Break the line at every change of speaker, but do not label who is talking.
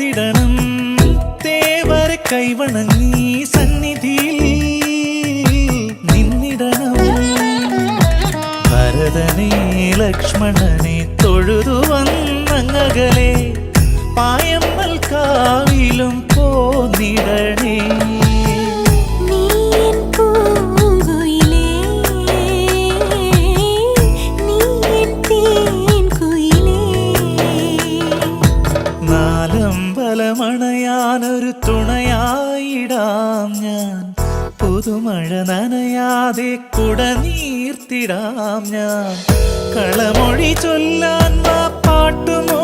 കാത്തിടണം തേവരെ കൈവണങ്ങി സന്നിധിയിൽ നിന്നിടണം ഭരതനെ ലക്ഷ്മണനെ തൊഴുതു വന്നങ്ങകലെ പായമ്മൽ കാവിലും പോന്നിടണേ നാലമ്പലമണയാനൊരു തുണയായിടാം ഞാൻ പുതുമഴ നനയാതെ കുടനീർത്തിടാം ഞാൻ കളമൊഴി ചൊല്ലാൻ പാട്ടുമോ